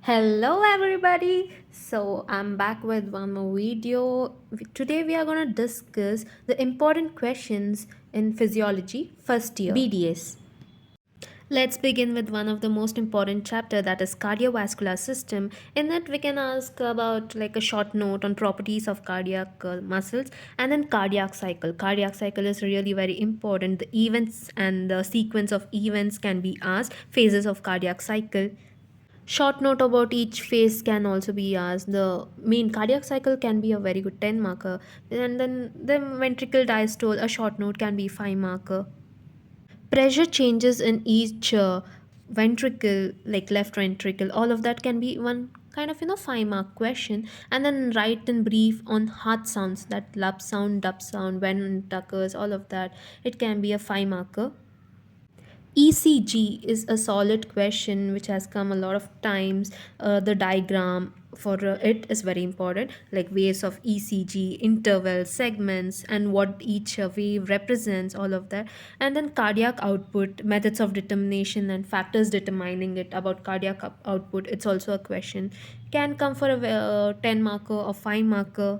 Hello everybody. So I'm back with one more video. Today we are going to discuss the important questions in physiology first year BDS. Let's begin with one of the most important chapter, that is cardiovascular system. In it we can ask about like a short note on properties of cardiac muscles, and then cardiac cycle. Cardiac cycle is really very important. The events and the sequence of events can be asked. Phases of cardiac cycle. Short note about each phase can also be asked. The main cardiac cycle can be a very good 10 marker, and then the ventricle diastole, a short note, can be 5 marker. Pressure changes in each ventricle, like left ventricle, all of that can be one kind of 5 mark question. And then write in brief on heart sounds, that lub sound, dub sound, when it occurs, all of that, it can be a 5 marker. ECG is a solid question which has come a lot of times. The diagram for it is very important, like waves of ECG, intervals, segments, and what each wave represents, all of that. And then cardiac output, methods of determination, and factors determining it. About cardiac output, it's also a question. Can come for a 10 marker or 5 marker.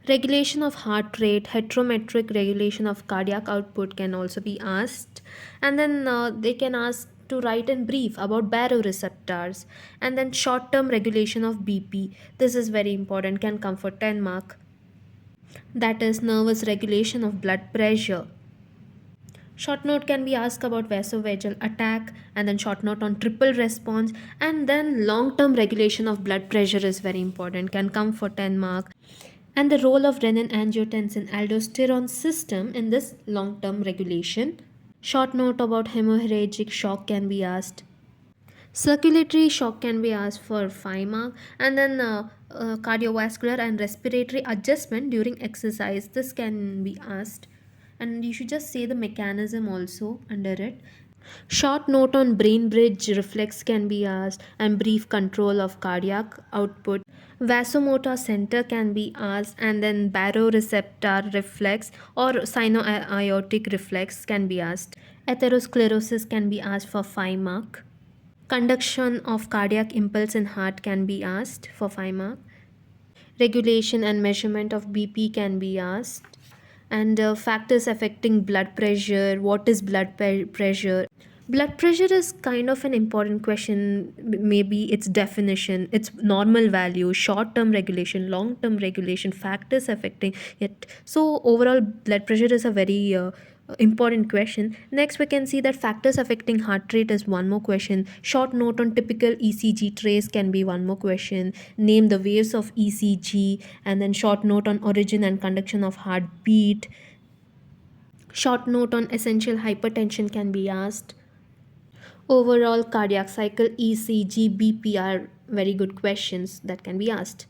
Regulation of heart rate, heterometric regulation of cardiac output can also be asked. And then they can ask to write in brief about baroreceptors. And then short term regulation of BP. This is very important, can come for 10 mark. That is nervous regulation of blood pressure. Short note can be asked about vasovagal attack, and then short note on triple response. And then long term regulation of blood pressure is very important, can come for 10 mark. And the role of renin angiotensin aldosterone system in this long term regulation. Short note about hemorrhagic shock can be asked. Circulatory shock can be asked for 5 mark. And then cardiovascular and respiratory adjustment during exercise, this can be asked, and you should just say the mechanism also under it. Short note on brain bridge reflex can be asked, and brief control of cardiac output. Vasomotor center can be asked, and then baroreceptor reflex or sinoaortic reflex can be asked. Atherosclerosis can be asked for 5 mark. Conduction of cardiac impulse in heart can be asked for 5 mark. Regulation and measurement of BP can be asked. And factors affecting blood pressure, what is pressure. Blood pressure is kind of an important question. Maybe its definition, its normal value, short term regulation, long term regulation, factors affecting it. So overall blood pressure is a very important question. Next we can see that factors affecting heart rate is one more question. Short note on typical ECG trace can be one more question. Name the waves of ECG. And then short note on origin and conduction of heartbeat. Short note on essential hypertension can be asked. Overall cardiac cycle, ECG, BP are very good questions that can be asked.